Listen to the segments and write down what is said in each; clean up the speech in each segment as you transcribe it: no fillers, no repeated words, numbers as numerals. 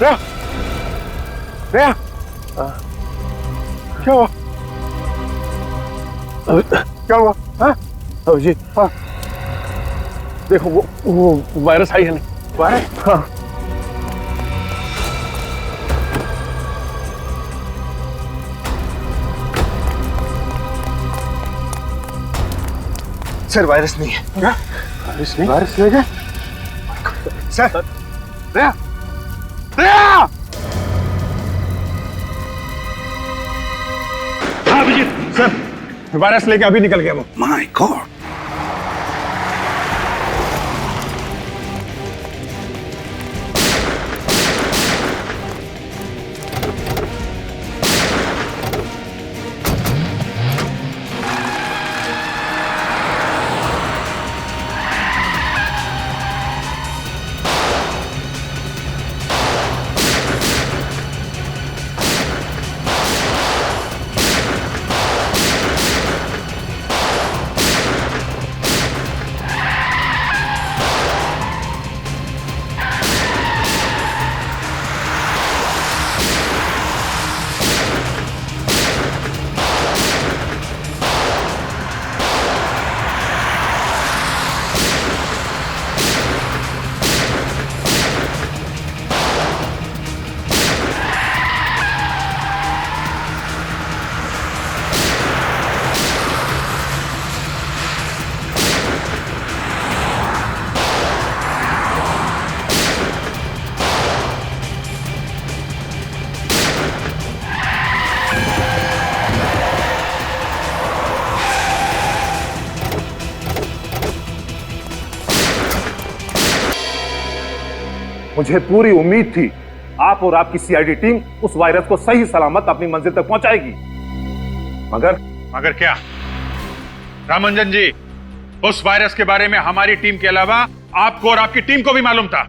रेया, रेया, क्या हुआ? क्या हुआ? हाँ जी, हाँ देखो वो वायरस आई है ना? वायरस? हाँ। सर वायरस नहीं है। क्या? वायरस नहीं? वायरस नहीं है? सर रेया, रेया! हाँ अभिजीत, सर वायरस लेके अभी निकल गया वो। My God. मुझे पूरी उम्मीद थी आप और आपकी सीआईडी टीम उस वायरस को सही सलामत अपनी मंजिल तक पहुंचाएगी, मगर क्या रामंजन जी, उस वायरस के बारे में हमारी टीम के अलावा आपको और आपकी टीम को भी मालूम था।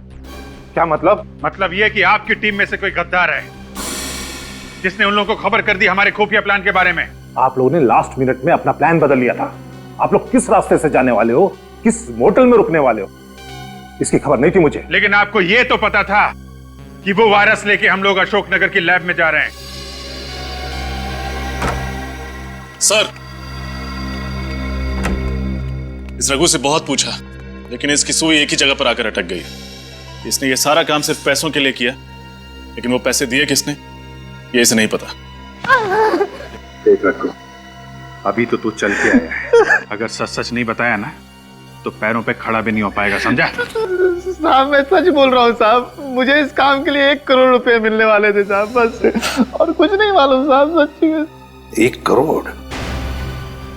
क्या मतलब? मतलब यह कि आपकी टीम में से कोई गद्दार है जिसने उन लोगों को खबर कर दी हमारे खुफिया प्लान के बारे में। आप लोगों ने लास्ट मिनट में अपना प्लान बदल लिया था। आप लोग किस रास्ते से जाने वाले हो, किस मोटल में रुकने वाले हो, इसकी खबर नहीं थी मुझे। लेकिन आपको यह तो पता था कि वो वायरस लेके हम लोग अशोकनगर की लैब में जा रहे हैं। सर, इस रघु से बहुत पूछा, लेकिन इसकी सुई एक ही जगह पर आकर अटक गई। इसने ये सारा काम सिर्फ पैसों के लिए किया, लेकिन वो पैसे दिए किसने, ये इसे नहीं पता। देख रघु, अभी तो तू चल के आया है, अगर सच सच नहीं बताया ना तो पैरों पे खड़ा भी नहीं हो पाएगा, समझा? साहब मैं सच बोल रहा हूँ साहब, मुझे इस काम के लिए 1 करोड़ रुपए मिलने वाले थे साहब, बस और कुछ नहीं मालूम साहब, सच्ची में। 1 करोड़?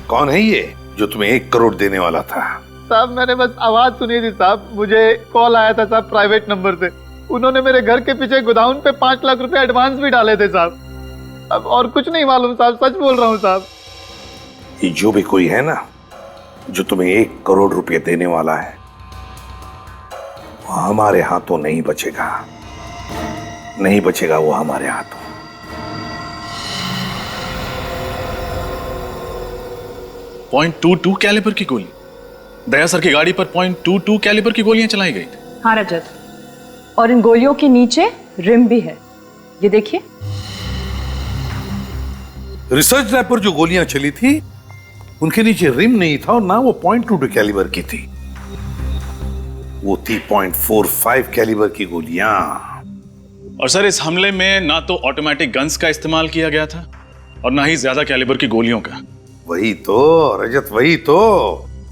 कौन है ये जो तुम्हें 1 करोड़ देने वाला था? साहब मैंने बस आवाज सुनी थी साहब, मुझे कॉल आया था साहब प्राइवेट नंबर से। उन्होंने मेरे घर के पीछे गोदाउन पे 5 लाख रुपए एडवांस भी डाले थे साहब। अब और कुछ नहीं मालूम साहब, सच बोल रहा हूँ साहब। ये जो भी कोई है ना जो तुम्हें 1 करोड़ रुपए देने वाला है, वो हमारे हाथों नहीं बचेगा, नहीं बचेगा वो हमारे हाथों। .22 कैलिबर की गोली, दया सर की गाड़ी पर .22 कैलिबर की गोलियां चलाई गई थी। हाँ रजत, और इन गोलियों के नीचे रिम भी है, ये देखिए। रिसर्च लैब पर जो गोलियां चली थी उनके नीचे रिम नहीं था और ना वो .22 कैलिबर की थी, वो थी .45 कैलिबर की गोलियां। और सर इस हमले में ना तो ऑटोमेटिक गन्स का इस्तेमाल किया गया था और ना ही ज्यादा कैलिबर की गोलियों का। वही तो रजत, वही तो।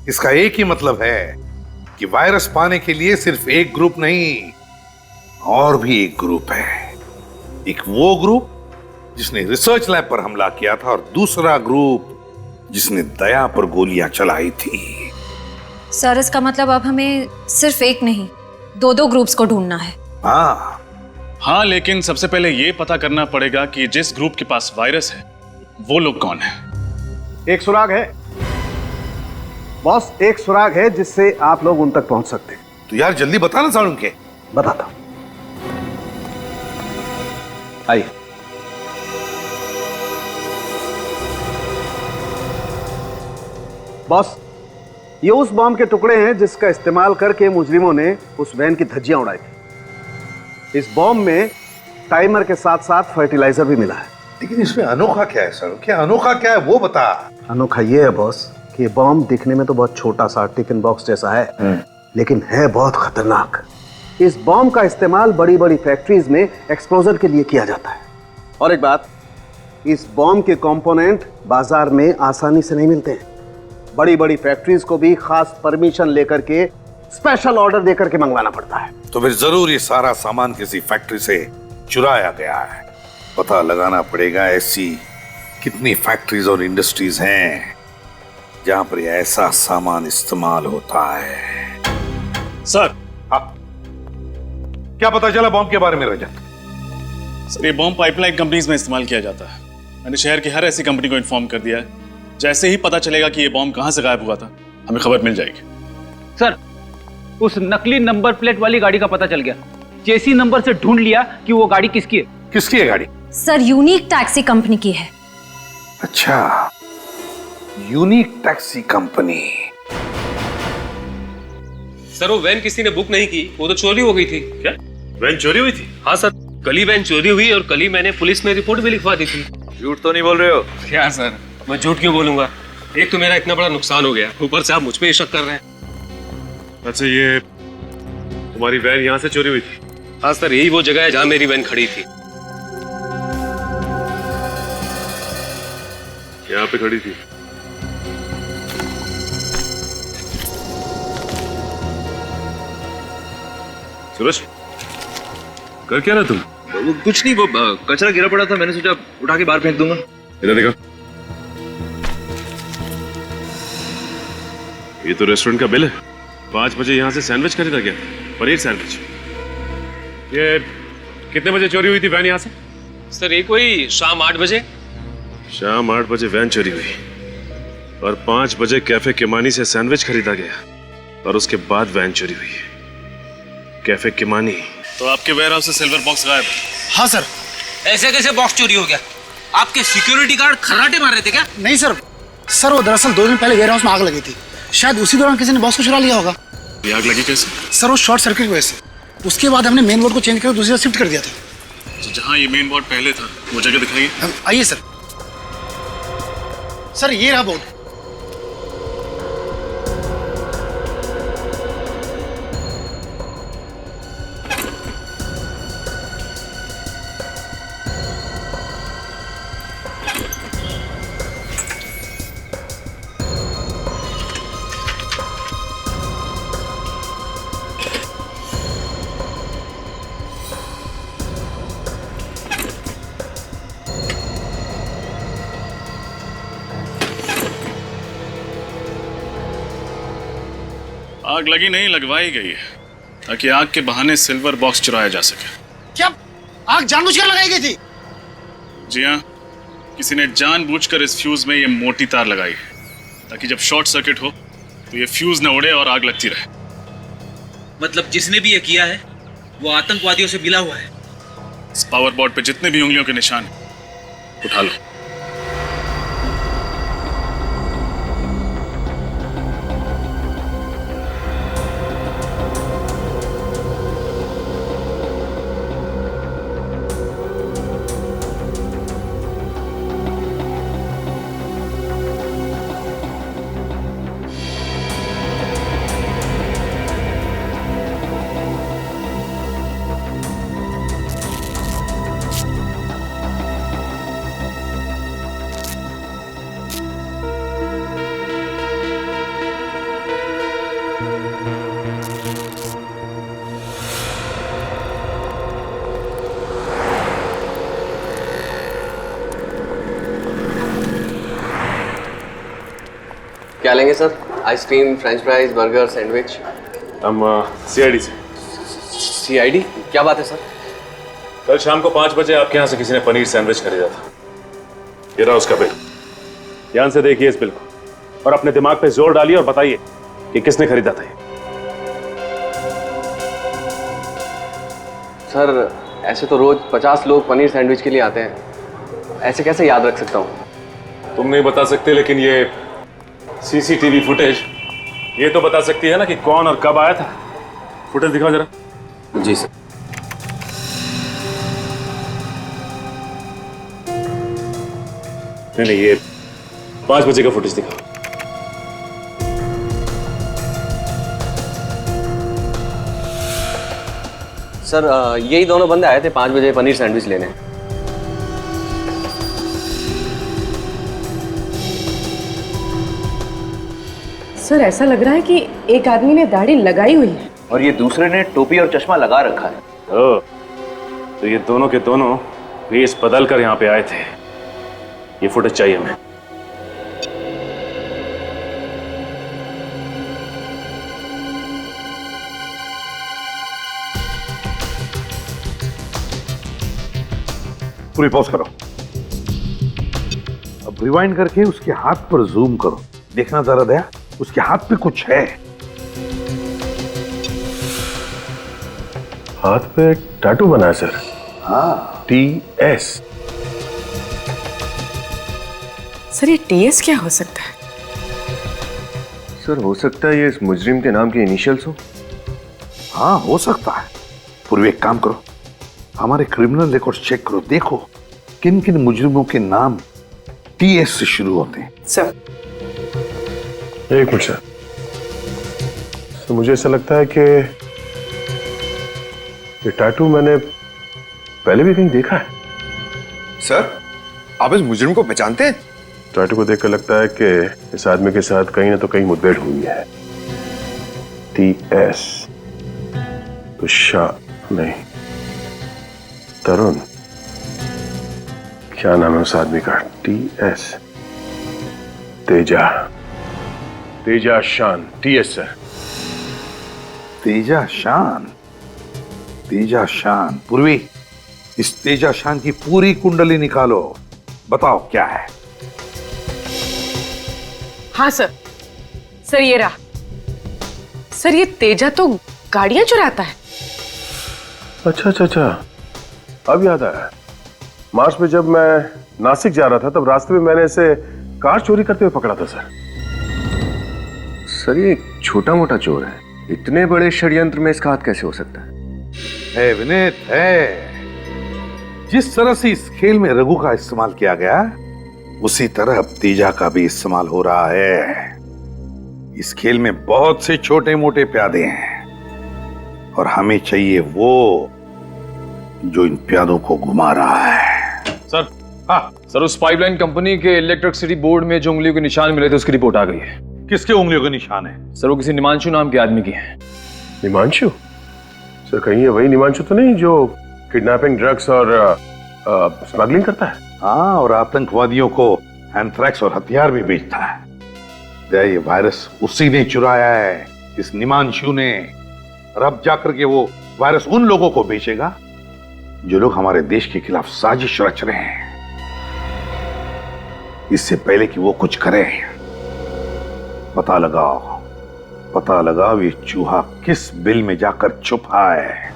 इसका एक ही मतलब है कि वायरस पाने के लिए सिर्फ एक ग्रुप नहीं, और भी एक ग्रुप है। एक वो ग्रुप जिसने रिसर्च लैब पर हमला किया था और दूसरा ग्रुप जिसने दया पर गोलियां चलाई थी। सर इसका मतलब अब हमें सिर्फ एक नहीं 2 ग्रुप्स को ढूंढना है। हाँ, लेकिन सबसे पहले ये पता करना पड़ेगा कि जिस ग्रुप के पास वायरस है वो लोग कौन है। एक सुराग है बॉस, एक सुराग है जिससे आप लोग उन तक पहुंच सकते हैं। तो यार जल्दी बताना सारुण के। बताता हूं, आइए। बॉस, ये उस बॉम्ब के टुकड़े हैं जिसका इस्तेमाल करके मुजरिमों ने उस वैन की धज्जियां उड़ाई थी। इस बॉम्ब में टाइमर के साथ साथ फर्टिलाइजर भी मिला है। लेकिन इसमें अनोखा क्या है सर? क्या अनोखा क्या है वो बता। अनोखा ये है बॉस कि ये बॉम्ब दिखने में तो बहुत छोटा सा टिफिन बॉक्स जैसा है, लेकिन है बहुत खतरनाक। इस बॉम्ब का इस्तेमाल बड़ी बड़ी फैक्ट्रीज में एक्सप्लोजर के लिए किया जाता है। और एक बात, इस बॉम्ब के कंपोनेंट बाजार में आसानी से नहीं मिलते हैं। बड़ी बड़ी फैक्ट्रीज को भी खास परमिशन लेकर के, स्पेशल ऑर्डर देकर के मंगवाना पड़ता है। तो फिर जरूर ये सारा सामान किसी फैक्ट्री से चुराया गया है। पता लगाना पड़ेगा ऐसी कितनी फैक्ट्रीज और इंडस्ट्रीज हैं जहां पर ये ऐसा सामान इस्तेमाल होता है। सर, हाँ, क्या पता चला बॉम्ब के बारे में रजत? सर ये बॉम्ब पाइपलाइन कंपनीज में इस्तेमाल किया जाता है। मैंने शहर की हर ऐसी कंपनी को इन्फॉर्म कर दिया है। जैसे ही पता चलेगा कि ये बॉम्ब कहां से गायब हुआ था, हमें खबर मिल जाएगी। सर, उस नकली नंबर प्लेट वाली गाड़ी का पता चल गया। चेसी नंबर से ढूंढ लिया कि वो गाड़ी किसकी है। किसकी है गाड़ी? सर यूनिक टैक्सी कंपनी की है। अच्छा, यूनिक टैक्सी कंपनी। सर वो वैन किसी ने बुक नहीं की, वो तो चोरी हो गई थी। क्या वैन चोरी हुई थी? हाँ सर, कल ही वैन चोरी हुई और कल ही मैंने पुलिस में रिपोर्ट भी लिखवा दी थी। झूठ तो नहीं बोल रहे हो? क्या सर, मैं झूठ क्यों बोलूंगा? एक तो मेरा इतना बड़ा नुकसान हो गया, ऊपर से आप मुझ पे शक कर रहे हैं। अच्छा, ये तुम्हारी वैन यहाँ से चोरी हुई थी? हाँ सर, यही वो जगह है जहाँ मेरी वैन खड़ी थी। यहाँ पे खड़ी थी? सूरज, कर क्या रहा तुम? कुछ नहीं, वो कचरा गिरा पड़ा था, मैंने सोचा उठा के बाहर फेंक दूंगा। इधर देखो, ये तो रेस्टोरेंट का बिल है। 5 बजे यहाँ से सैंडविच खरीदा गया, पनीर सैंडविच। ये कितने बजे चोरी हुई थी वैन यहाँ से? सर ये कोई शाम 8 बजे। शाम 8 बजे वैन चोरी हुई और 5 बजे कैफे किमानी से सैंडविच खरीदा गया और उसके बाद वैन चोरी हुई। Cafe Kimani. तो आपके वेयरहाउस से सिल्वर बॉक्स गायब? हाँ सर। ऐसे कैसे बॉक्स चोरी हो गया? आपके सिक्योरिटी गार्ड खर्राटे मार रहे थे क्या? नहीं सर, वो दरअसल 2 दिन पहले वेयरहाउस में आग लगी थी। शायद उसी दौरान किसी ने बॉक्स को चुरा लिया होगा। ये आग लगी कैसे? सर वो शॉर्ट सर्किट की वजह से। उसके बाद हमने मेन बोर्ड को चेंज कर दूसरी जगह शिफ्ट कर दिया था। तो जहाँ ये मेन बोर्ड पहले था वो जगह दिखाइए। आइए सर। सर ये रहा बोर्ड। आग लगी नहीं, लगवाई गई है ताकि आग के बहाने सिल्वर बॉक्स चुराया जा सके। क्या आग जानबूझकर लगाई गई थी? जी हाँ, किसी ने जानबूझकर इस फ्यूज में ये मोटी तार लगाई है ताकि जब शॉर्ट सर्किट हो तो ये फ्यूज न उड़े और आग लगती रहे। मतलब जिसने भी ये किया है वो आतंकवादियों से मिला हुआ है। इस पावर बोर्ड पे जितने भी उंगलियों के निशान हैं, उठा लो। क्या लेंगे sir? Ice cream, French fries, burger, sandwich? हम सीआईडी से। सीआईडी? क्या बात है सर? कल शाम को 5 बजे आपके यहाँ से किसी ने पनीर सैंडविच खरीदा था। ये रहा उसका बिल। ध्यान से देखिए इस बिल को और अपने दिमाग पे जोर डालिए और बताइए कि किसने खरीदा था ये। सर ऐसे तो रोज 50 लोग पनीर सैंडविच के लिए आते हैं, ऐसे कैसे याद रख सकता हूँ? तुम नहीं बता सकते, लेकिन ये सीसीटीवी फुटेज ये तो बता सकती है ना कि कौन और कब आया था। फुटेज दिखाओ जरा। जी सर। नहीं, ये 5 बजे का फुटेज दिखाओ। सर यही दोनों बंदे आए थे 5 बजे पनीर सैंडविच लेने। सर ऐसा लग रहा है कि एक आदमी ने दाढ़ी लगाई हुई है और ये दूसरे ने टोपी और चश्मा लगा रखा है। ओ, तो ये दोनों के दोनों भेस बदल कर यहाँ पे आए थे। ये फुटेज चाहिए हमें। पूरी पॉज करो। अब रिवाइंड करके उसके हाथ पर जूम करो। देखना जरा दया, उसके हाथ पे कुछ है। हाथ पे टैटू बना है सर। हाँ, TS। सर ये TS क्या हो सकता है? सर हो सकता है ये इस मुजरिम के नाम के इनिशियल्स हो। हाँ हो सकता है। पूर्व एक काम करो, हमारे क्रिमिनल रिकॉर्ड चेक करो, देखो किन किन मुजरिमों के नाम TS से शुरू होते हैं। सर एक मिनट सर। तो मुझे ऐसा लगता है कि ये टैटू मैंने पहले भी कहीं देखा है। सर आप इस मुजरिम को पहचानते हैं? टैटू को देखकर लगता है कि इस आदमी के साथ कहीं ना तो कहीं मुठभेड़ हुई है। TS तो शाह नहीं, तरुण। क्या नाम है उस आदमी का? TS तेजा। तेजा शान। TS sir. तेजा शान। तेजा शान। पूर्वी, इस तेजा शान की पूरी कुंडली निकालो, बताओ क्या है। हाँ सर। सर ये रहा। सर ये तेजा तो गाड़ियां चुराता है। अच्छा अच्छा अच्छा, अब याद आया। मार्च में जब मैं नासिक जा रहा था तब रास्ते में मैंने इसे कार चोरी करते हुए पकड़ा था सर। सर ये छोटा मोटा चोर है, इतने बड़े षड्यंत्र में इसका हाथ कैसे हो सकता है? विनीत है। जिस तरह से इस खेल में रघु का इस्तेमाल किया गया, उसी तरह अब तेजा का भी इस्तेमाल हो रहा है। इस खेल में बहुत से छोटे मोटे प्यादे हैं और हमें चाहिए वो जो इन प्यादों को घुमा रहा है। सर हाँ सर, उस पाइपलाइन कंपनी के इलेक्ट्रिसिटी बोर्ड में जो उंगलियों के निशान मिले थे उसकी रिपोर्ट आ गई है। किसके उंगलियों के निशान है? सर वो किसी निमांशु नाम के आदमी की है। निमांशु? सर कहीं ये वही निमांशु तो नहीं जो किडनैपिंग, ड्रग्स और स्मगलिंग करता है? हाँ, और आतंकवादियों को एंथ्रैक्स और हथियार भी बेचता है। ये वायरस उसी ने चुराया है, इस निमांशु ने। और अब जाकर के वो वायरस उन लोगों को बेचेगा जो लोग हमारे देश के खिलाफ साजिश रच रहे हैं। इससे पहले कि वो कुछ करे, पता लगाओ ये चूहा किस बिल में जाकर छुपा है।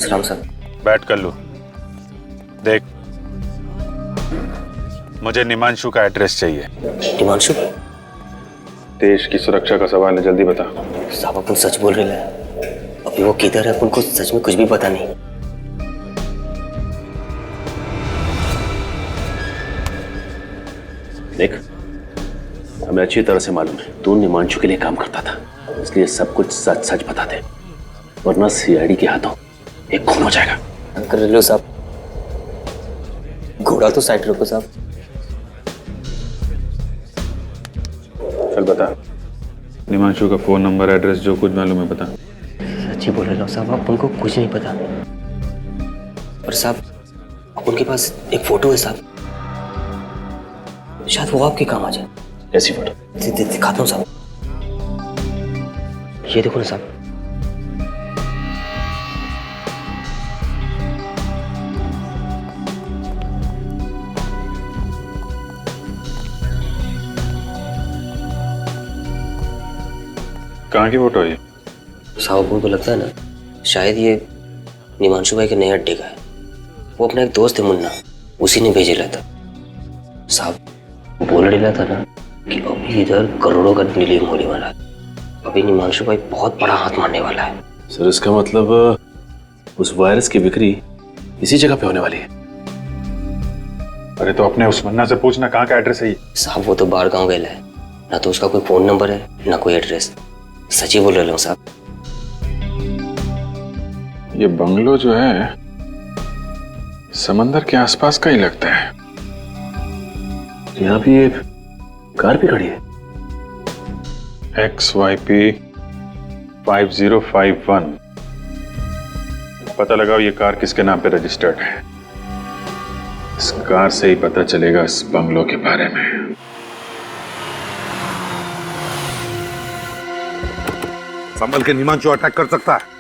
सलाम सर। बैठ कर लो। देख, मुझे निमांशु का एड्रेस चाहिए। निमांशु? देश की सुरक्षा का सवाल है, जल्दी बता। साहब अपन सच बोल रहे हैं। अभी वो किधर है अपन को सच में कुछ भी पता नहीं। देख, हमें अच्छी तरह से मालूम है तू निमांशु के लिए काम करता था, इसलिए सब कुछ सच सच बता दे, वरना CID के हाथों एक खून हो जाएगा। कर लो साहब, घोड़ा तो साइड रखो साहब। चल बता। निमांशु का फोन नंबर, एड्रेस, जो कुछ मालूम है बता। सच्ची बोल रहे हो साहब, आप उनको कुछ नहीं पता। और साहब उनके पास एक फोटो है साहब, शायद वो आपके काम आ जाए। ऐसी फोटो? दिखाता हूँ साहब, ये देखो ना साहब। कहाँ की फोटो है ये? साहब उनको लगता है ना, शायद ये निमांशु भाई के नए अड्डे का है। वो अपना एक दोस्त है मुन्ना, उसी ने भेजेला था साहब। बोल रहा था ना कि अभी इधर करोड़ों का डीलिंग होने वाला है। अभी निमांशु भाई बहुत बड़ा हाथ मारने वाला है। सर इसका मतलब उस वायरस की बिक्री इसी जगह पे होने वाली है। अरे तो अपने उस मुन्ना से पूछना कहाँ का एड्रेस है ये। साहब वो तो बाहर गांव गया है, ना तो उसका कोई फोन नंबर है ना कोई एड्रेस। सच ही बोल रहा हूँ साहब। ये बंगलो जो है समंदर के आसपास का ही लगता है। यहाँ भी ये कार भी खड़ी है। XYP 5051। पता लगाओ ये कार किसके नाम पे रजिस्टर्ड है। इस कार से ही पता चलेगा इस बंगलो के बारे में। संभल के, निमांशु अटैक कर सकता है।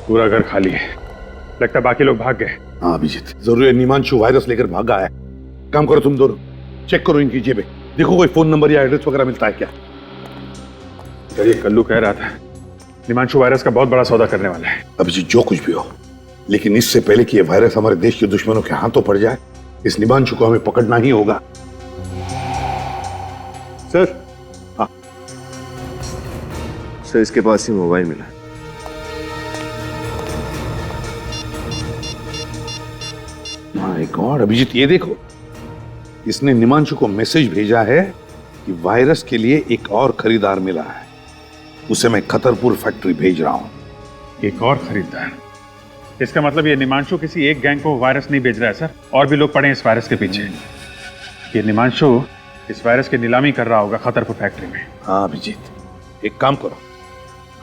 पूरा घर खाली है, लगता है बाकी लोग भाग गए। हाँ अभिजीत, जरूर है निमांशु वायरस लेकर भागा है। काम करो तुम दोनों, चेक करो इनकी जेबें, देखो कोई फोन नंबर या एड्रेस वगैरह मिलता है क्या। सर ये कल्लू कह रहा था निमांशु वायरस का बहुत बड़ा सौदा करने वाला है। अभिजीत जो कुछ भी हो, लेकिन इससे पहले कि ये वायरस हमारे देश के दुश्मनों के हाथों पड़ जाए, इस निमांशु को हमें पकड़ना ही होगा। सर हाँ सर, इसके पास ही मोबाइल मिला। माय गॉड अभिजीत, ये देखो, इसने निमांशु को मैसेज भेजा है कि वायरस के लिए एक और खरीदार मिला है, उसे मैं खतरपुर फैक्ट्री भेज रहा हूं। एक और खरीदार? इसका मतलब ये निमांशु किसी एक गैंग को वायरस नहीं भेज रहा है सर, और भी लोग पड़े हैं इस वायरस के पीछे। ये निमांशु इस वायरस की नीलामी कर रहा होगा खतरपुर फैक्ट्री में। हाँ अभिजीत, एक काम करो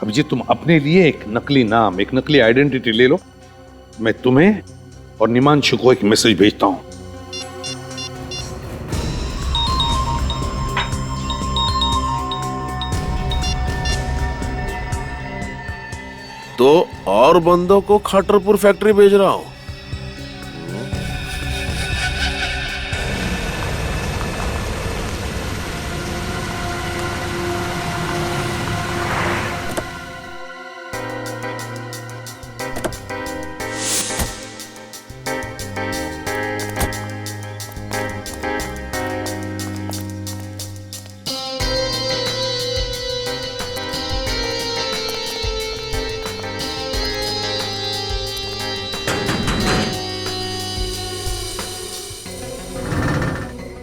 अभिजीत, तुम अपने लिए एक नकली नाम, एक नकली आइडेंटिटी ले लो। मैं तुम्हें और निमांशु को एक मैसेज भेजता हूं। तो और बंदों को खतरपुर फैक्ट्री भेज रहा हूं।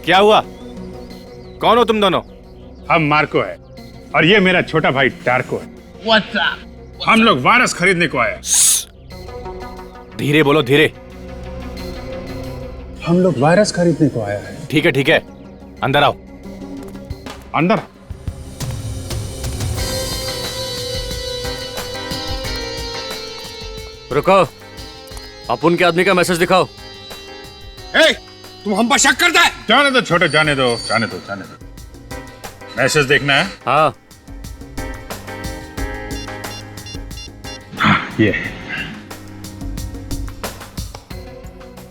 क्या हुआ? कौन हो तुम दोनों? हम मार्को है और ये मेरा छोटा भाई टार्को है। What's up? हम लोग वायरस खरीदने को आए। धीरे बोलो, धीरे। हम लोग वायरस खरीदने को आया है। ठीक है ठीक है, अंदर आओ। अंदर? रुको, अपुन के आदमी का मैसेज दिखाओ। तुम हम पर शक करता है? जाने दो छोटे, जाने दो, जाने दो, जाने दो। मैसेज देखना है? हाँ। ये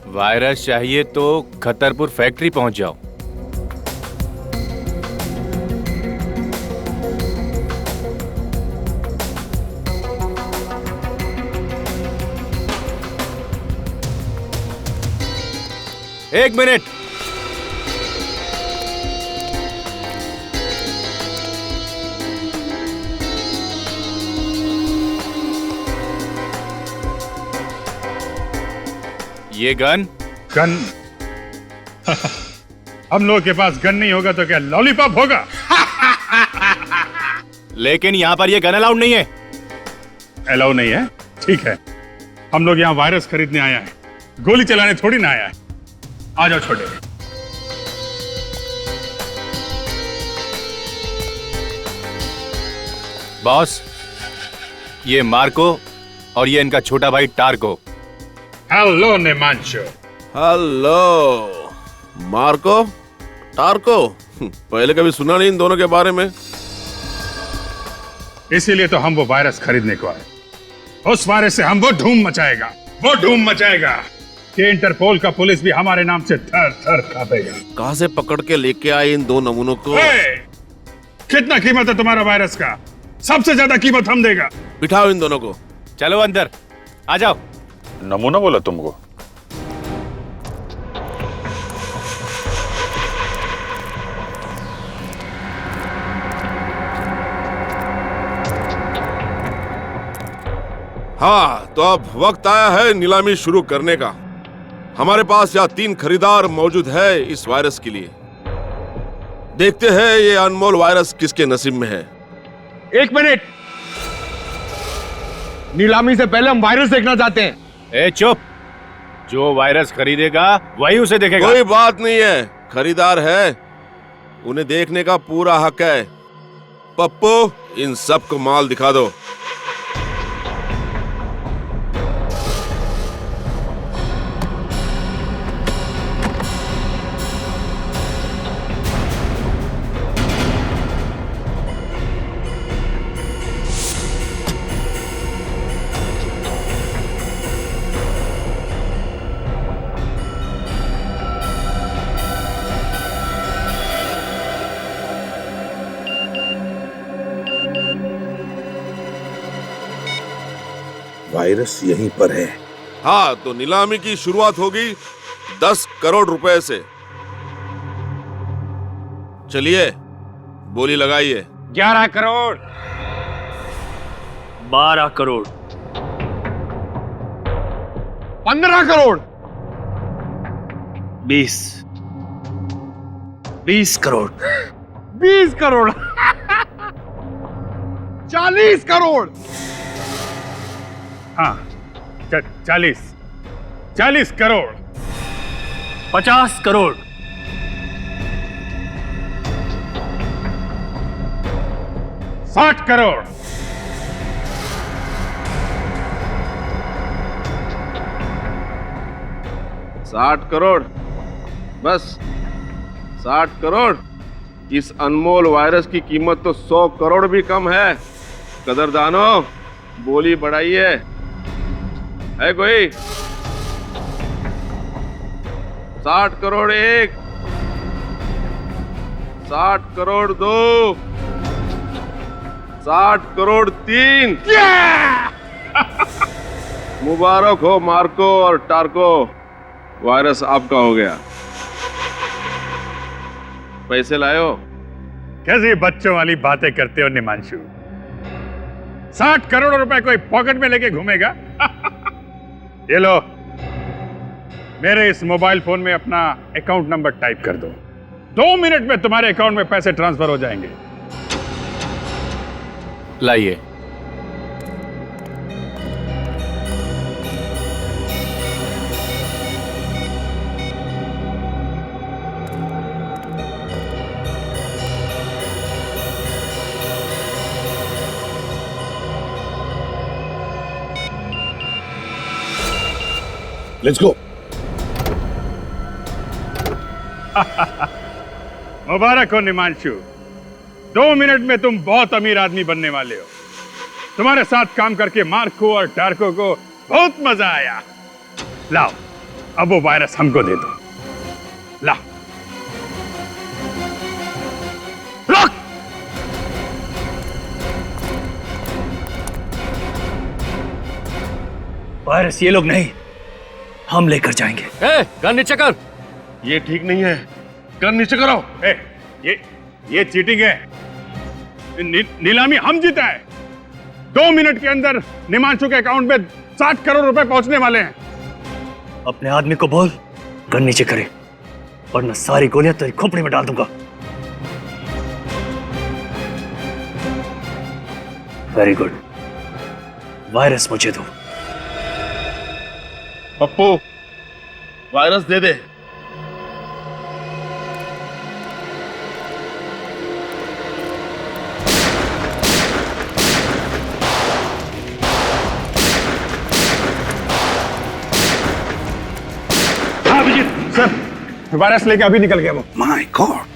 वायरस चाहिए तो खतरपुर फैक्ट्री पहुंच जाओ। एक मिनट। ये गन हम लोगों के पास गन नहीं होगा तो क्या लॉलीपॉप होगा? लेकिन यहाँ पर ये गन अलाउड नहीं है। अलाउ नहीं है? ठीक है, हम लोग यहाँ वायरस खरीदने आया है, गोली चलाने थोड़ी ना आया है। आ जाओ छोटे। बॉस, ये मार्को और ये इनका छोटा भाई टार्को। हेलो निमांशु। हेलो मार्को, टार्को, पहले कभी सुना नहीं इन दोनों के बारे में। इसीलिए तो हम वो वायरस खरीदने को आए। उस वायरस से हम वो धूम मचाएगा कि इंटरपोल का पुलिस भी हमारे नाम से थर थर कांपेगा। कहां से पकड़ के लेके आए इन दो नमूनों को? कितना कीमत है तुम्हारा वायरस का? सबसे ज्यादा कीमत हम देगा। बिठाओ इन दोनों को। चलो अंदर आ जाओ। नमूना बोला तुमको? हाँ, तो अब वक्त आया है नीलामी शुरू करने का। हमारे पास यहाँ 3 खरीदार मौजूद है इस वायरस के लिए। देखते हैं ये अनमोल वायरस किसके नसीब में है। 1 मिनट, नीलामी से पहले हम वायरस देखना चाहते हैं। ए चुप, जो वायरस खरीदेगा वही उसे देखेगा। कोई बात नहीं है, खरीदार है, उन्हें देखने का पूरा हक है। पप्पू, इन सबको माल दिखा दो। वायरस यहीं पर है। हाँ, तो नीलामी की शुरुआत होगी 10 करोड़ रुपए से। चलिए, बोली लगाइए। 11 करोड़, 12 करोड़, 15 करोड़, 20 करोड़, 20 करोड़, 40 करोड़। हाँ, 40 करोड़, 50 करोड़, 60 करोड़, 60 करोड़, बस 60 करोड़। इस अनमोल वायरस की कीमत तो 100 करोड़ भी कम है। कदरदानों, बोली बढ़ाइए। है कोई? 60 करोड़ 1, 60 करोड़ 2, 60 करोड़ 3। मुबारक हो मार्को और टार्को, वायरस आपका हो गया। पैसे लायो? कैसी बच्चों वाली बातें करते हो निमांशु? 60 करोड़ रुपए कोई पॉकेट में लेके घूमेगा? ये लो, मेरे इस मोबाइल फोन में अपना अकाउंट नंबर टाइप कर दो। 2 मिनट में तुम्हारे अकाउंट में पैसे ट्रांसफर हो जाएंगे। लाइए। Let's go. मुबारक हो निमांशु, 2 मिनट में तुम बहुत अमीर आदमी बनने वाले हो। तुम्हारे साथ काम करके मार्को और डार्को को बहुत मजा आया। लाओ, अब वो वायरस हमको दे दो। लाओ। रख। वायरस ये लोग नहीं, हम लेकर जाएंगे। गन नीचे कर। ये ठीक नहीं है, गन नीचे करो। ये चीटिंग है। नीलामी हम जीता है। 2 मिनट के अंदर निमांशु के अकाउंट में 60 करोड़ रुपए पहुंचने वाले हैं। अपने आदमी को बोल गन नीचे करे, वरना सारी गोलियां तेरी खोपड़ी में डाल दूंगा। वेरी गुड, वायरस मुझे दो। पप्पू, वायरस दे दे। हाँ अभिजीत सर, वायरस लेके अभी निकल गया वो। My God.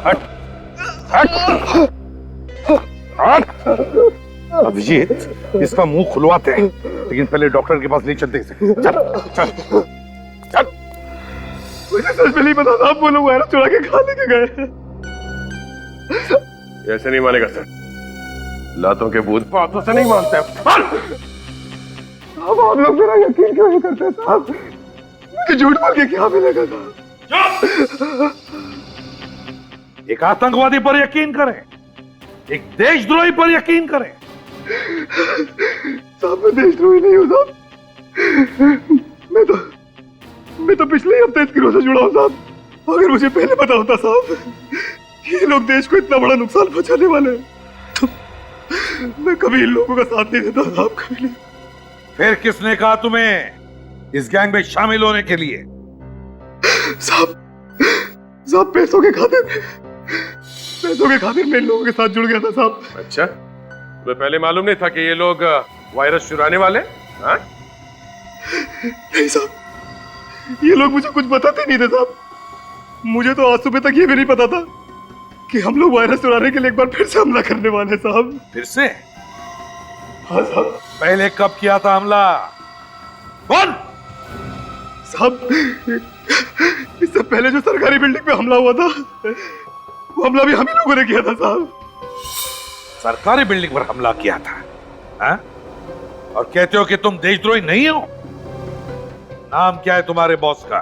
हट हट हट। अभिजीत, इसका मुंह खुलवाते हैं, लेकिन पहले डॉक्टर के पास ले चलते हैं। चल चल चल। मुझे सच में नहीं पता था, आप वो लोग वायरस चुरा के खा लेके गए। ऐसे नहीं मानेगा सर, लातों के भूत बातों से नहीं मानते। अब आप लोग मेरा यकीन क्यों नहीं करते साहब? मुझे झूठ बोल के क्या मिलेगा साहब? एक आतंकवादी पर यकीन करें, एक देशद्रोही पर यकीन करें। साहब मैं देशद्रोही नहीं हूँ साहब, मैं तो पिछले हफ्ते इस गिरोह से जुड़ा हूँ साहब। अगर मुझे पहले पता होता साहब ये लोग देश को इतना बड़ा नुकसान पहुंचाने वाले हैं, तो मैं कभी इन लोगों का साथ नहीं देता साहब, कभी नहीं। फिर किसने कहा तुम्हें इस गैंग में शामिल होने के लिए? साहब पैसों के खातिर मैं इन लोगों के साथ जुड़ गया था साहब। अच्छा, तुम्हें पहले मालूम नहीं था कि ये लोग वायरस चुराने वाले? हाँ? नहीं साहब, ये लोग मुझे कुछ बताते नहीं थे साहब। मुझे तो आज सुबह तक ये भी नहीं पता था कि हम लोग वायरस चुराने के लिए एक बार फिर से हमला करने वाले साहब। फिर से? हाँ साहब। पहले कब किया था हमला? कौन? साहब इससे पहले जो सरकारी बिल्डिंग पे हमला हुआ था, वो हमला भी हम ही लोगों ने किया था साहब। सरकारी बिल्डिंग पर हमला किया था? हाँ? और कहते हो कि तुम देशद्रोही नहीं हो? नाम क्या है तुम्हारे बॉस का?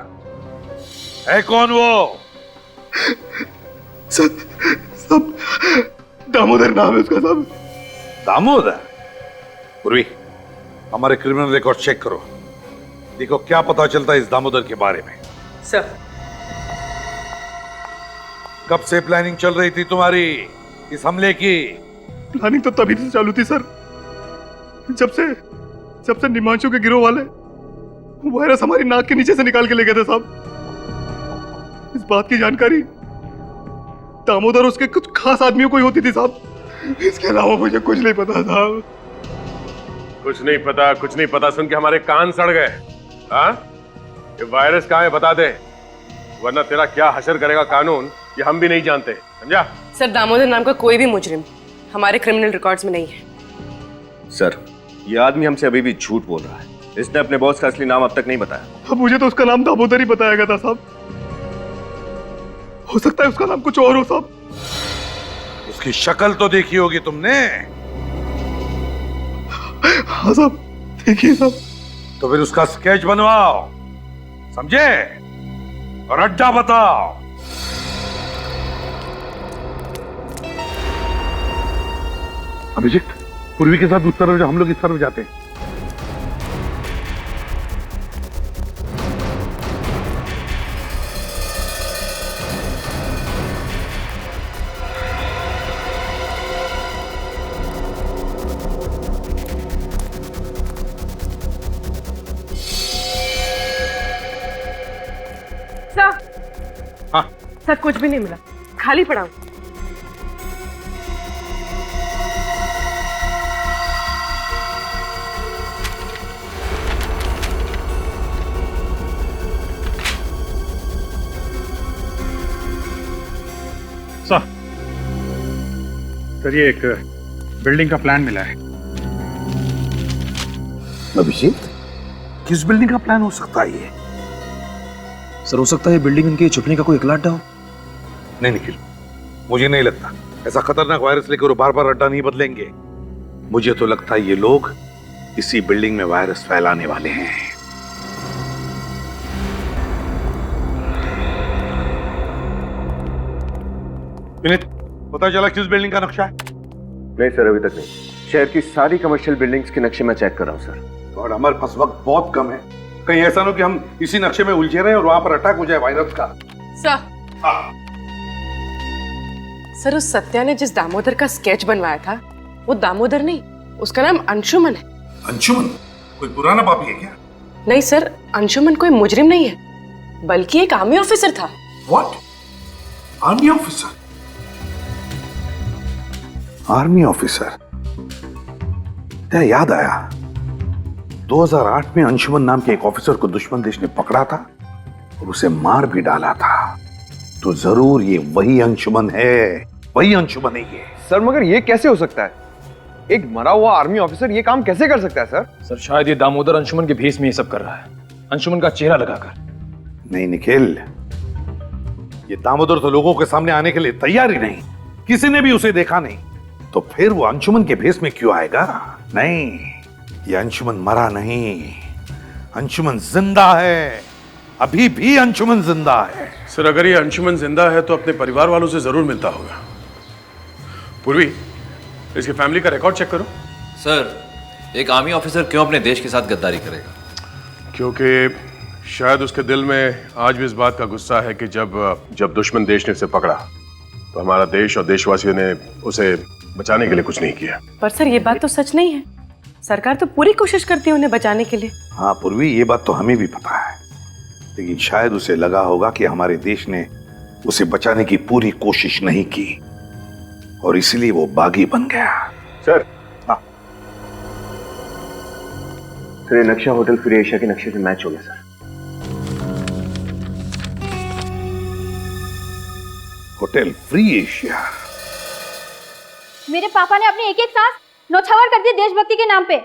है कौन वो? सब दामोदर नाम है उसका साहब। दामोदर? पूर्वी, हमारे क्रिमिनल रिकॉर्ड चेक करो, देखो क्या पता चलता है इस दामोदर के बारे में। सर, कब से प्लानिंग चल रही थी तुम्हारी इस हमले की? प्लानिंग तो तभी से चालू थी सर, जब से निमांशु के गिरोह वाले वायरस हमारी नाक के नीचे से निकाल के ले गए थे साहब। इस बात की जानकारी दामोदर उसके कुछ खास आदमियों को ही होती थी साहब। इसके अलावा मुझे कुछ नहीं पता साहब। कुछ नहीं पता सुन के हमारे कान सड़ गए। हाँ? ये वायरस कहाँ है बता दे, वरना तेरा क्या हशर करेगा कानून ये हम भी नहीं जानते, समझा? सर, दामोदर नाम का कोई भी मुजरिम हमारे क्रिमिनल रिकॉर्ड्स में नहीं है। सर, ये आदमी हमसे अभी भी झूठ बोल रहा है। इसने अपने बॉस का असली नाम अब तक नहीं बताया। अब मुझे तो उसका नाम दामोदर ही बताया गया था साहब। हो सकता है उसका नाम कुछ और हो साहब। उसकी शक्ल तो देखी होगी तुमने? हाँ साहब, देखिए साहब। तो फिर उसका स्केच बनवाओ, समझे? और अड्डा बताओ। अभिजीत, पूर्वी के साथ उस तरफ हम लोग इस तरफ जाते हैं। हाँ। सर, कुछ भी नहीं मिला, खाली पड़ा हूं। सर, ये एक बिल्डिंग का प्लान मिला है। अभिजीत, किस बिल्डिंग का प्लान हो सकता है ये? सर, हो सकता है बिल्डिंग इनके छुपने का कोई इकला अड्डा हो। नहीं निखिल, मुझे नहीं लगता ऐसा खतरनाक वायरस लेकर वो बार बार अड्डा नहीं बदलेंगे। मुझे तो लगता है ये लोग इसी बिल्डिंग में वायरस फैलाने वाले हैं। विनीत, पता चला किस बिल्डिंग का नक्शा है? नहीं सर, अभी तक नहीं। शहर की सारी कमर्शियल बिल्डिंग्स के नक्शे मैं चेक कर रहा हूँ सर। और हमारे पास वक्त बहुत कम है, कहीं ऐसा ना हो कि हम इसी नक्शे में उलझे रहे और वहां पर अटैक हो जाए वायरस का। सर, उस सत्या ने जिस दामोदर का स्केच बनवाया था वो दामोदर नहीं, उसका नाम अंशुमन है। अंशुमन? कोई पुराना पापी है क्या? नहीं सर, अंशुमन कोई मुजरिम नहीं है, बल्कि एक आर्मी ऑफिसर था। What? Army officer? Army officer? क्या याद आया, 2008 में अंशुमन नाम के एक ऑफिसर को दुश्मन देश ने पकड़ा था और उसे मार भी डाला था। तो जरूर ये वही अंशुमन है, वही अंशुमन है ये। सर, मगर ये कैसे हो सकता है? एक मरा हुआ आर्मी ऑफिसर ये काम कैसे कर सकता है सर? सर, शायद ये दामोदर अंशुमन के भेष में ये सब कर रहा है, अंशुमन का चेहरा लगाकर। नहीं निखिल, ये दामोदर तो लोगों के सामने आने के लिए तैयार ही नहीं, किसी ने भी उसे देखा नहीं, तो फिर वो अंशुमन के भेष में क्यों आएगा? नहीं, ये अंशुमन मरा नहीं, अंशुमन जिंदा है, अभी भी अंशुमन जिंदा है। सर, अगर ये अंशुमन जिंदा है तो अपने परिवार वालों से जरूर मिलता होगा। पूर्वी, इसकी फैमिली का रिकॉर्ड चेक करो। सर, एक आर्मी ऑफिसर क्यों अपने देश के साथ गद्दारी करेगा? क्योंकि शायद उसके दिल में आज भी इस बात का गुस्सा है कि जब दुश्मन देश ने उसे पकड़ा तो हमारा देश और देशवासियों ने उसे बचाने के लिए कुछ नहीं किया। पर सर, ये बात तो सच नहीं है, सरकार तो पूरी कोशिश करती है उन्हें बचाने के लिए। हाँ पूर्वी, ये बात तो हमें भी पता है, लेकिन शायद उसे लगा होगा कि हमारे देश ने उसे बचाने की पूरी कोशिश नहीं की और इसलिए वो बागी बन गया। सर, सर, ये नक्शा होटल फ्री एशिया के नक्शे से मैच हो गया सर। Hotel free Asia? मेरे पापा ने अपनी एक एक सांस नौछावर कर दी देशभक्ति के नाम पे,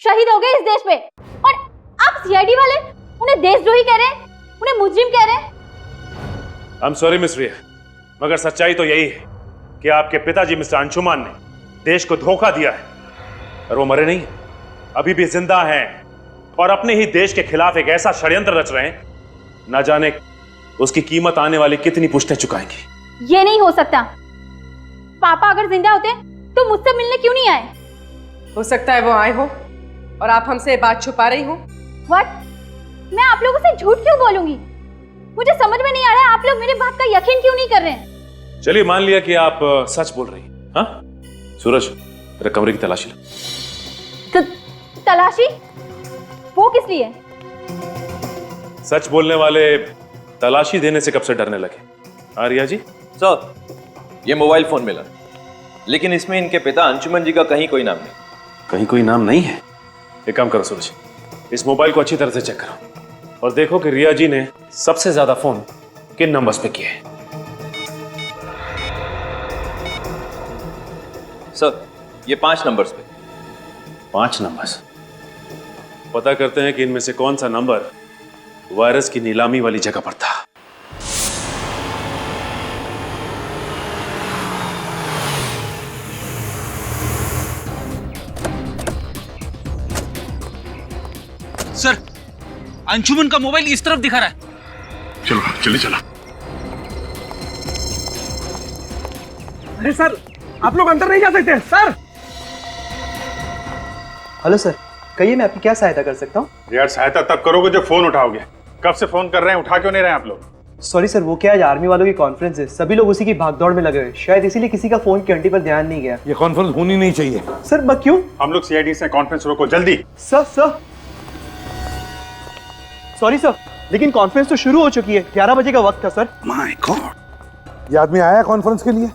शहीद हो गए इस देश पे, और आप सीआईडी वाले उन्हें देशद्रोही कह रहे हैं, उन्हें मुजरिम कह रहे हैं। I'm sorry मिस रिया, मगर सच्चाई तो यही है कि आपके पिताजी मिस्टर अंशुमान ने देश को धोखा दिया है और वो मरे नहीं, अभी भी जिंदा हैं और अपने ही देश के खिलाफ एक ऐसा षड्यंत्र रच रहे हैं, ना जाने उसकी कीमत आने वाली कितनी पुश्तें चुकाएंगी। ये नहीं हो सकता। पापा अगर जिंदा होते तो मुझसे मिलने क्यों नहीं आए? हो सकता है वो आए हो और आप हमसे बात छुपा रही हो। व्हाट? मैं आप लोगों से झूठ क्यों बोलूंगी? मुझे समझ में नहीं आ रहा है आप लोग मेरी बात का यकीन क्यों नहीं कर रहे हैं। चलिए मान लिया कि आप सच बोल रही हैं। हाँ सूरज, तेरे कमरे की तलाशी लो। तलाशी? वो किस लिए? सच बोलने वाले तलाशी देने से कब से डरने लगे? आर्या जी? सर, ये मोबाइल फोन मिला, लेकिन इसमें इनके पिता अंशुमन जी का कहीं कोई नाम नहीं। कहीं कोई नाम नहीं है? एक काम करो सूरज, इस मोबाइल को अच्छी तरह से चेक करो। और देखो कि रिया जी ने सबसे ज्यादा फोन किन नंबर्स पे किए। सर ये 5 नंबर्स पे। 5 नंबर्स। पता करते हैं कि इनमें से कौन सा नंबर वायरस की नीलामी वाली जगह पर था। सर अंशुमन का मोबाइल इस तरफ दिखा रहा है। चलो जल्दी चलो। अरे सर, आप लोग अंदर नहीं जा सकते सर। हेलो सर, कहिए मैं आपकी क्या सहायता कर सकता हूँ? यार सहायता तब करोगे जब फोन उठाओगे। कब से फोन कर रहे हैं, उठा क्यों नहीं रहे आप लोग? सॉरी सर, वो क्या आज आर्मी वालों की कॉन्फ्रेंस है, सभी लोग उसी की भागदौड़ में लगे हुए, शायद इसीलिए किसी का फोन की घंटी पर ध्यान नहीं गया। ये कॉन्फ्रेंस होनी नहीं चाहिए सर। मैं क्यों? हम लोग सीआईडी से कॉन्फ्रेंस रोको जल्दी। सर सॉरी सर, लेकिन कॉन्फ्रेंस तो शुरू हो चुकी है, 11 बजे का वक्त था सर। माय गॉड, ये आदमी आया कॉन्फ्रेंस के लिए?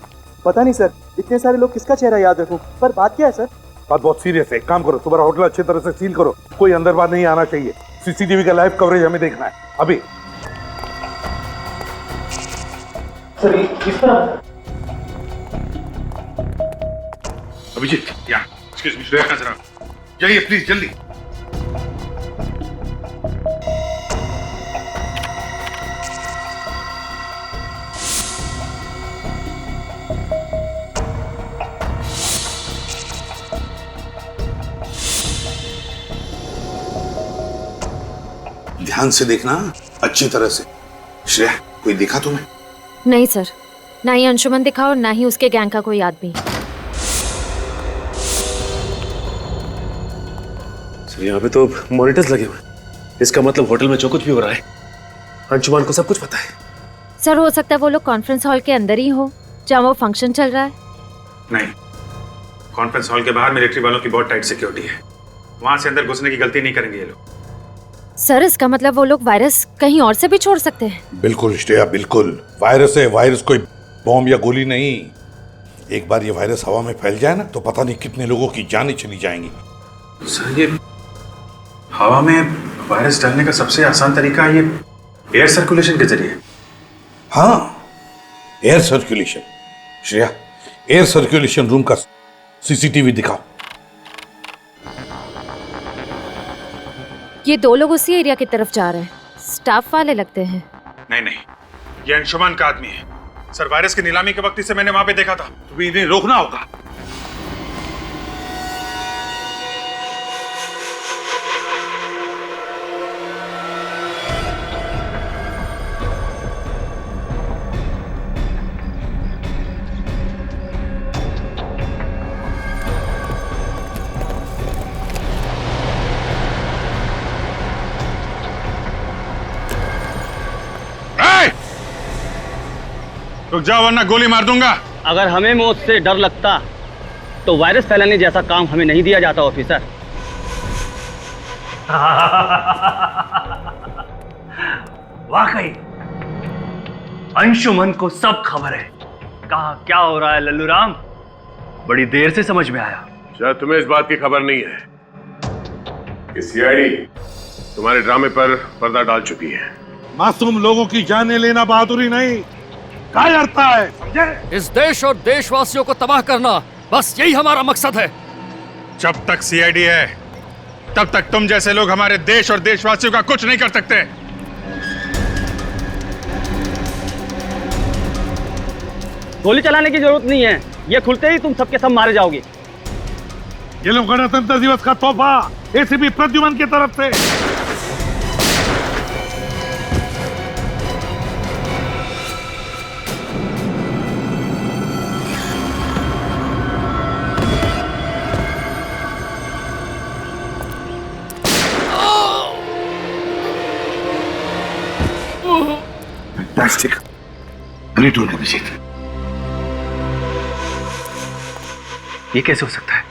पता नहीं सर, इतने सारे लोग किसका चेहरा याद रखूं, पर बात क्या है सर? बात बहुत सीरियस है। एक काम करो, सुबह होटल अच्छी तरह से सील करो, कोई अंदर बाहर नहीं आना चाहिए। सीसीटीवी का लाइव कवरेज हमें देखना है अभी। सर इस तरह। अभिजीत, या एक्सक्यूज मी, श्रेया जरा जाइए प्लीज जल्दी। ध्यान से देखना, अच्छी तरह से। श्रेया, कोई दिखा तुम्हें? नहीं सर, ना ही अंशुमन दिखा और ना ही उसके गैंग का कोई आदमी। सर यहाँ पे तो मॉनिटर्स लगे हुए हैं, इसका मतलब होटल में जो कुछ भी हो रहा है अंशुमन को सब कुछ पता है। सर हो सकता है वो लोग कॉन्फ्रेंस हॉल के अंदर ही हो जहाँ वो फंक्शन चल रहा है। नहीं, कॉन्फ्रेंस हॉल के बाहर मिलिट्री वालों की बहुत टाइट सिक्योरिटी है, वहां से अंदर घुसने की गलती नहीं करेंगे ये लोग। सर इसका मतलब वो लोग वायरस कहीं और से भी छोड़ सकते हैं। बिल्कुल श्रेया, बिल्कुल। वायरस है, वायरस कोई बॉम्ब या गोली नहीं। एक बार ये वायरस हवा में फैल जाए ना तो पता नहीं कितने लोगों की जानें चली जाएंगी। सर ये हवा में वायरस डालने का सबसे आसान तरीका है ये एयर सर्कुलेशन के जरिए। हाँ, air circulation. Shreya, air circulation room का सीसीटीवी दिखाओ। ये 2 लोग उसी एरिया की तरफ जा रहे हैं, स्टाफ वाले लगते हैं। नहीं, ये अंशुमान का आदमी है। सर वायरस की नीलामी के वक्त इसे मैंने वहां पे देखा था। तो इन्हें रोकना होगा। रुक जाओ वरना गोली मार दूंगा। अगर हमें मौत से डर लगता तो वायरस फैलाने जैसा काम हमें नहीं दिया जाता ऑफिसर। वाकई अंशुमन को सब खबर है, कहाँ क्या हो रहा है। लल्लू राम, बड़ी देर से समझ में आया। शायद तुम्हें इस बात की खबर नहीं है कि सीआईडी तुम्हारे ड्रामे पर पर्दा डाल चुकी है। मासूम लोगों की जानें लेना बहादुरी नहीं, कायरता है, समझे? इस देश और देशवासियों को तबाह करना, बस यही हमारा मकसद है। जब तक सीआईडी है तब तक तुम जैसे लोग हमारे देश और देशवासियों का कुछ नहीं कर सकते। गोली चलाने की जरूरत नहीं है, ये खुलते ही तुम सबके सब मारे जाओगे। ये लोग गणतंत्र दिवस का तोहफा एसीपी प्रद्युमन की तरफ से। Fantastic, great work Abhijeet. ये कैसे हो सकता है?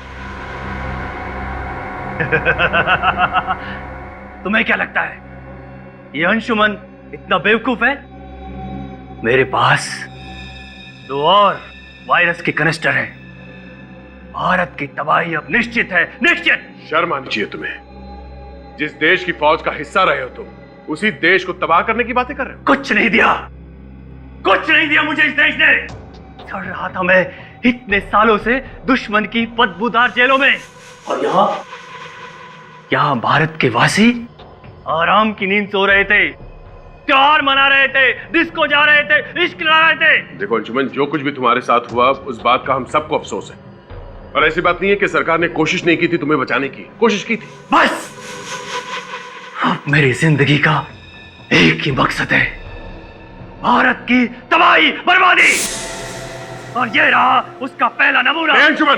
तुम्हें क्या लगता है ये अंशुमन इतना बेवकूफ है? मेरे पास 2 और वायरस के कनिस्टर हैं। भारत की तबाही अब निश्चित है, निश्चित। शर्म आनी चाहिए तुम्हें। जिस देश की फौज का हिस्सा रहे हो तुम, उसी देश को तबाह करने की बातें कर रहे हो? कुछ नहीं दिया, कुछ नहीं दिया मुझे इस देश ने। सड़ रहा था मैं इतने सालों से दुश्मन की बदबूदार जेलों में, और यहाँ भारत के वासी आराम की नींद सो रहे थे, त्योहार मना रहे थे, डिस्को जा रहे थे, इश्क ला रहे थे। देखो अंशुमन, जो कुछ भी तुम्हारे साथ हुआ उस बात का हम सबको अफसोस है, और ऐसी बात नहीं है कि सरकार ने कोशिश नहीं की थी तुम्हें बचाने की, कोशिश की थी। बस अब मेरी जिंदगी का एक ही मकसद है, भारत की तबाही बर्बादी, और ये रहा उसका पहला नमूना। अंशुमन,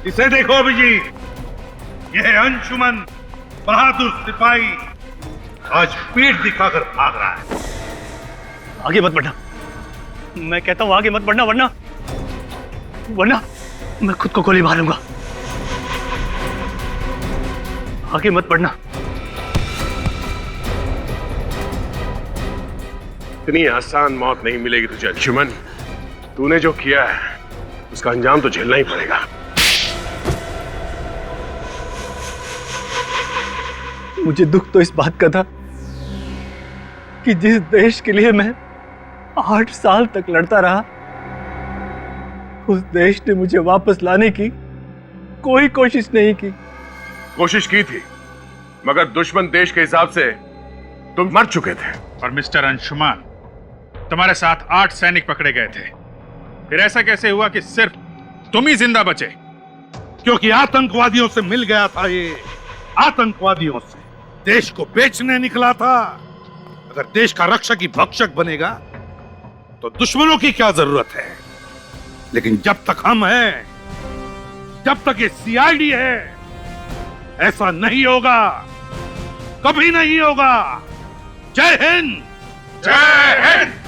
इसे देखो अभिजीत, यह अंशुमन बहादुर सिपाही आज पीठ दिखाकर भाग रहा है। आगे मत बढ़ना, मैं कहता हूं आगे मत बढ़ना, वरना मैं खुद को गोली मारूंगा। आगे मत बढ़ना। इतनी आसान मौत नहीं मिलेगी तुझे अंशुमन। तूने जो किया है उसका अंजाम तो झेलना ही पड़ेगा। मुझे दुख तो इस बात का था कि जिस देश के लिए मैं 8 साल तक लड़ता रहा, उस देश ने मुझे वापस लाने की कोई कोशिश नहीं की। कोशिश की थी, मगर दुश्मन देश के हिसाब से तुम मर चुके थे। और मिस्टर अंशुमान, तुम्हारे साथ 8 सैनिक पकड़े गए थे, फिर ऐसा कैसे हुआ कि सिर्फ तुम ही जिंदा बचे? क्योंकि आतंकवादियों से मिल गया था। ये आतंकवादियों से देश को बेचने निकला था। अगर देश का रक्षक ही भक्षक बनेगा तो दुश्मनों की क्या जरूरत है। लेकिन जब तक हम हैं, जब तक ये सीआईडी है, ऐसा नहीं होगा, कभी नहीं होगा। जय हिंद। जय हिंद।